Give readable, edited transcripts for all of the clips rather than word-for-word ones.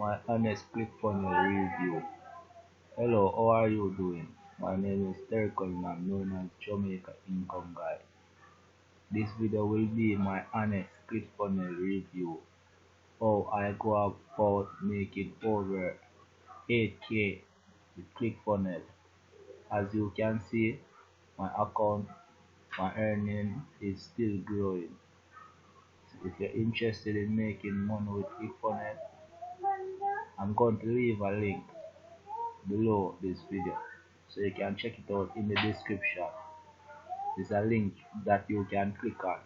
My honest Clickfunnel review. Hello, how are you doing? My name is Terkel and I'm known as Jamaica Income Guy. This video will be my honest Clickfunnel review. How I go about making over 8K with Clickfunnel. As you can see, my account, my earning is still growing. So if you're interested in making money with Clickfunnel, I'm going to leave a link below this video so you can check it out in the description. There's a link that you can click on.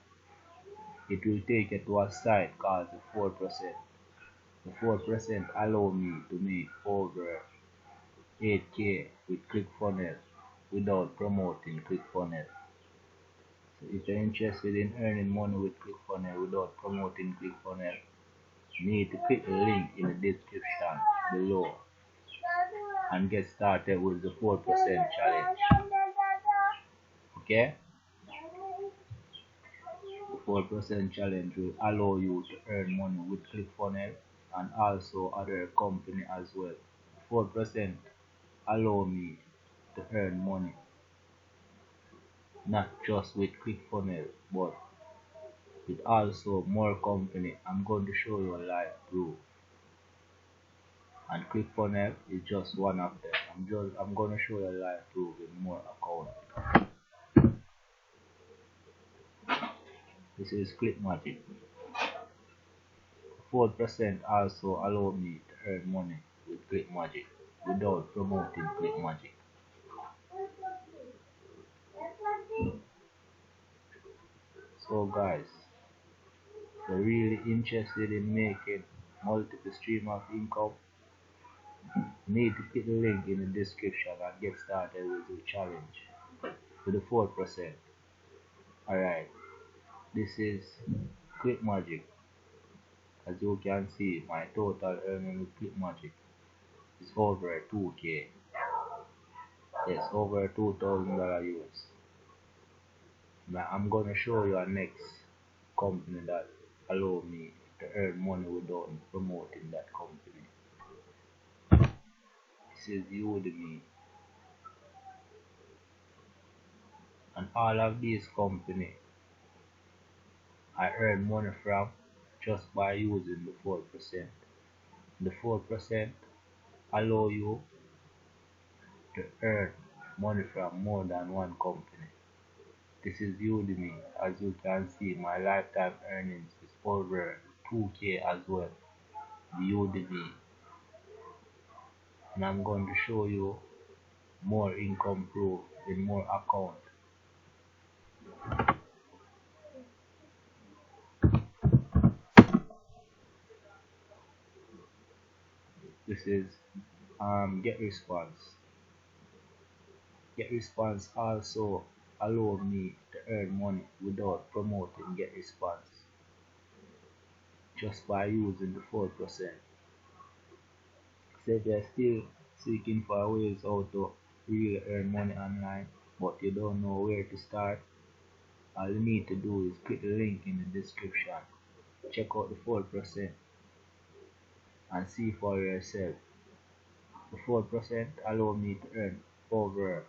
It will take you to a site called the 4%. The 4% allow me to make over 8K with Clickfunnel without promoting Clickfunnel. So if you're interested in earning money with Clickfunnel without promoting Clickfunnel, you need to click the link in the description below and get started with the 4% challenge. Okay? The 4% challenge will allow you to earn money with Clickfunnel and also other company as well. 4% allow me to earn money not just with Clickfunnel but with also more company. I'm going to show you a live proof. And Clickfunnel is just one of them. I'm gonna show you a live proof with more accounts. This is ClickMagic. 4% also allow me to earn money with ClickMagic without promoting ClickMagic. So guys, if you're really interested in making multiple stream of income, you need to click the link in the description and get started with the challenge with the 4%. Alright, this is ClickMagic. As you can see, my total earning with Clickmagic is over 2K. Yes, over $2,000 US. Now I'm gonna show you a next company that allow me to earn money without promoting that company. This is Udemy. And all of these companies I earn money from just by using the 4%. The 4% allow you to earn money from more than one company. This is Udemy. As you can see, my lifetime earnings is over 2K as well. The Udemy. And I'm going to show you more income proof in more accounts. This is GetResponse. GetResponse also allow me to earn money without promoting GetResponse just by using the 4%. So if you're still seeking for ways how to really earn money online but you don't know where to start, all you need to do is click the link in the description. Check out the 4% and see for yourself. The 4% allow me to earn over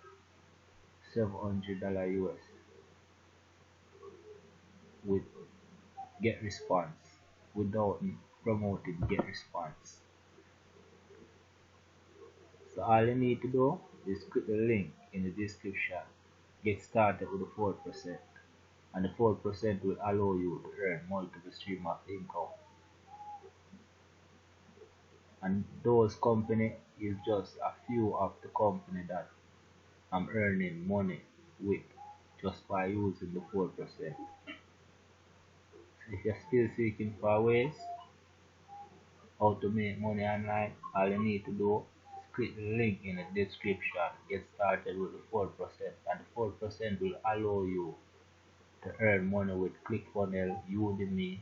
$700 US with GetResponse without promoting GetResponse. So all you need to do is click the link in the description. Get started with the 4%, and the 4% will allow you to earn multiple streams of income. And those companies is just a few of the companies that I'm earning money with just by using the 4%. If you're still seeking for ways how to make money online, all you need to do is click the link in the description. Get started with the 4%, and the 4% will allow you to earn money with Clickfunnel, Udemy,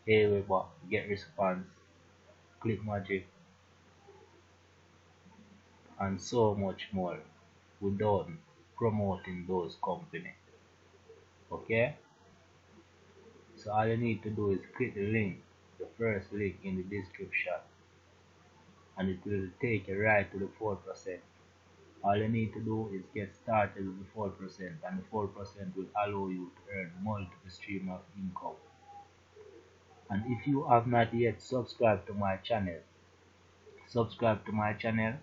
Aweber, GetResponse, Clickmagic, and so much more without promoting those companies. Okay? So all you need to do is click the link, the first link in the description, and it will take you right to the 4%. All you need to do is get started with the 4%, and the 4% will allow you to earn multiple streams of income. And if you have not yet subscribed to my channel, subscribe to my channel,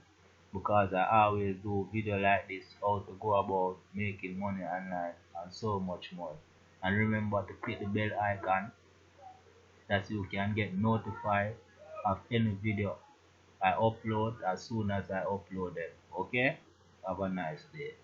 because I always do video like this, how to go about making money online and so much more. And remember to click the bell icon, that you can get notified of any video I upload as soon as I upload them. Okay? Have a nice day.